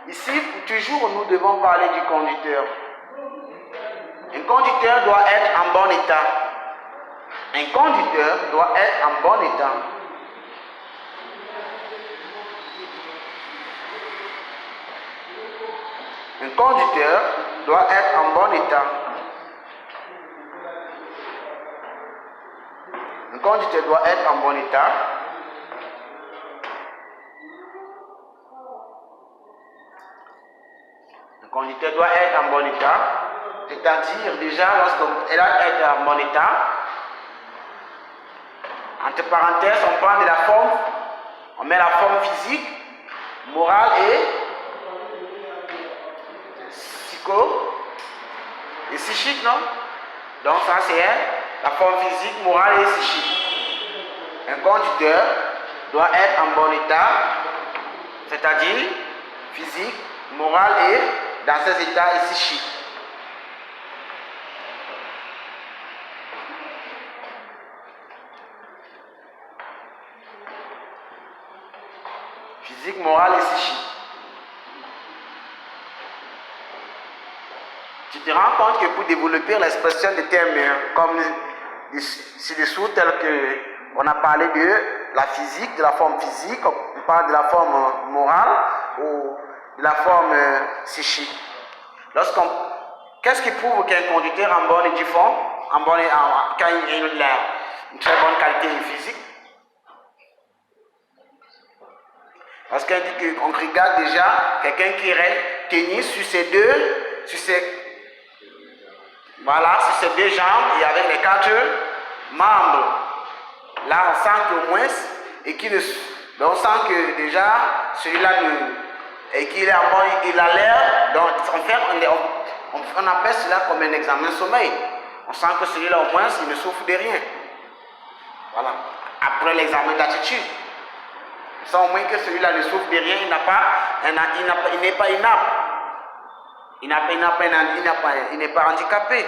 Ici, toujours, nous devons parler du conducteur. Un conducteur doit être en bon état. Un conducteur doit être en bon état. Un conducteur doit être en bon état. Un conducteur doit être en bon état. Un conducteur doit être en bon état. C'est-à-dire, déjà, lorsqu'elle doit être en bon état, entre parenthèses, on prend de la forme, on met la forme physique, morale et psychique, non? Donc ça c'est la forme physique, morale et psychique. Un conducteur doit être en bon état, c'est-à-dire physique, moral et dans ses états et psychiques. Physique, morale et psychique. Tu te rends compte que pour développer l'expression des termes comme ci-dessous, tel que on a parlé de la physique, de la forme physique, on parle de la forme morale ou de la forme psychique. Qu'est-ce qui prouve qu'un conducteur en bonne et due forme, quand il a une très bonne qualité physique? Parce qu'on regarde déjà quelqu'un qui reste tenu sur ses deux jambes et avec les 4 membres. Là, on sent qu'au moins, on sent que déjà, celui-là, et qu'il est en bon, il a l'air, donc on appelle cela comme un examen sommeil. On sent que celui-là, au moins, il ne souffre de rien. Voilà. Après l'examen d'attitude. On sent au moins que celui-là ne souffre de rien, il n'est pas inapte. Il n'est pas handicapé.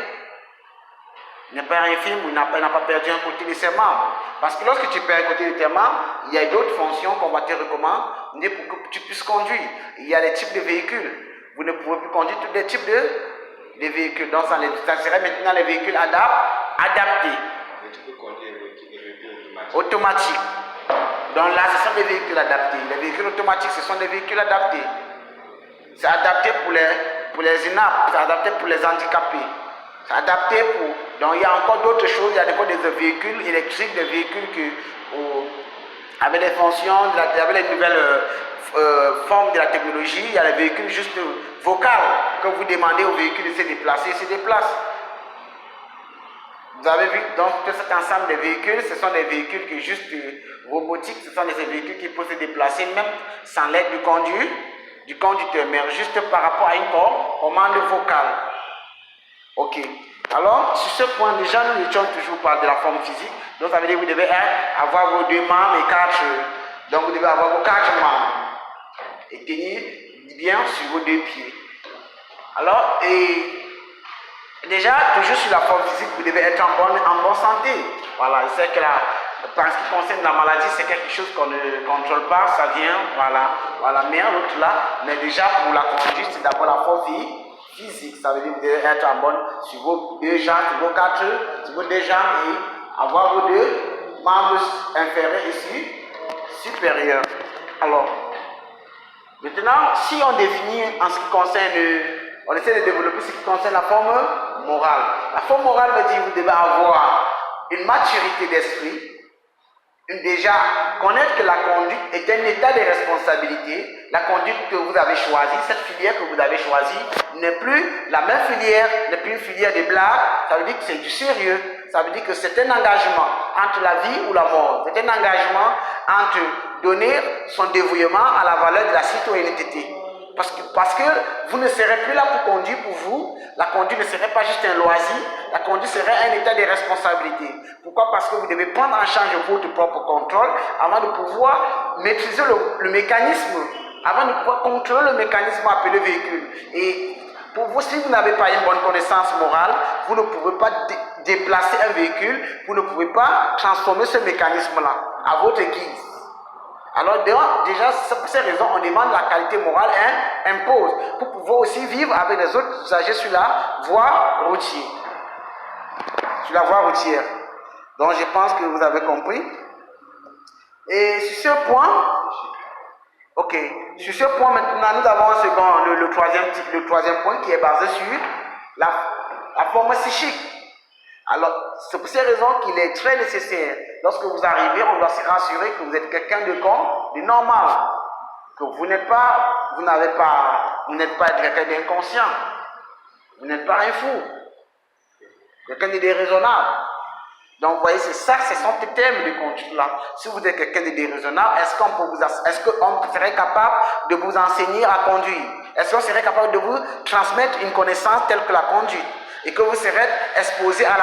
Il n'est pas infirme, il n'a pas perdu un côté de ses membres. Parce que lorsque tu perds un côté de tes membres, il y a d'autres fonctions qu'on va te recommander pour que tu puisses conduire. Il y a des types de véhicules. Vous ne pouvez plus conduire tous les types de véhicules. Donc ça serait maintenant les véhicules adaptés. Tu peux conduire les véhicules automatiques. Donc là, ce sont des véhicules adaptés. Les véhicules automatiques, ce sont des véhicules adaptés. C'est adapté pour les inaptes, c'est adapté pour les handicapés. C'est adapté pour... Donc il y a encore d'autres choses, il y a encore des véhicules électriques, des véhicules avec les fonctions, avec les nouvelles formes de la technologie, il y a les véhicules juste vocales, que vous demandez au véhicule de se déplacer, il se déplace. Vous avez vu, donc tout cet ensemble de véhicules, ce sont des véhicules qui juste robotiques, ce sont des véhicules qui peuvent se déplacer même sans l'aide du conducteur, mais juste par rapport à une commande vocale. Ok. Alors, sur ce point, déjà, nous étions toujours par de la forme physique. Donc, ça veut dire que vous devez avoir vos 2 membres et 4. Donc, vous devez avoir vos 4 membres. Et tenir bien sur vos 2 pieds. Alors, déjà, toujours sur la forme physique, vous devez être en bonne santé. Voilà, je sais que en ce qui concerne la maladie, c'est quelque chose qu'on ne contrôle pas, ça vient, voilà, mais l'autre là, mais déjà pour la conduite, c'est d'abord la forme physique, ça veut dire que vous devez être en bonne sur vos 2 jambes, sur vos 2 jambes et avoir vos 2 membres inférieurs ici, supérieurs. Alors, maintenant, si on définit en ce qui concerne, on essaie de développer ce qui concerne la forme morale. La forme morale veut dire que vous devez avoir une maturité d'esprit, déjà connaître que la conduite est un état de responsabilité. La conduite que vous avez choisie, cette filière que vous avez choisie, n'est plus la même filière, n'est plus une filière de blagues. Ça veut dire que c'est du sérieux. Ça veut dire que c'est un engagement entre la vie ou la mort. C'est un engagement entre donner son dévouement à la valeur de la citoyenneté. Parce que vous ne serez plus là pour conduire pour vous. La conduite ne serait pas juste un loisir. La conduite serait un état de responsabilité. Pourquoi? Parce que vous devez prendre en charge votre propre contrôle avant de pouvoir maîtriser le mécanisme, avant de pouvoir contrôler le mécanisme appelé véhicule. Et pour vous, si vous n'avez pas une bonne connaissance morale, vous ne pouvez pas déplacer un véhicule, vous ne pouvez pas transformer ce mécanisme-là à votre guise. Alors déjà, pour ces raisons, on demande la qualité morale impose pour pouvoir aussi vivre avec les autres usagers sur la voie routière. Sur la voie routière. Donc je pense que vous avez compris. Et sur ce point, ok, sur ce point maintenant, nous avons le troisième point qui est basé sur la forme psychique. Alors, c'est pour ces raisons qu'il est très nécessaire, lorsque vous arrivez, on doit se rassurer que vous êtes quelqu'un de normal, que vous n'êtes pas quelqu'un d'inconscient, vous n'êtes pas un fou, quelqu'un de déraisonnable. Donc, vous voyez, c'est ça, ce sont ces thèmes de conduite-là. Si vous êtes quelqu'un de déraisonnable, est-ce qu'on serait capable de vous enseigner à conduire? Est-ce qu'on serait capable de vous transmettre une connaissance telle que la conduite? Et que vous serez exposé à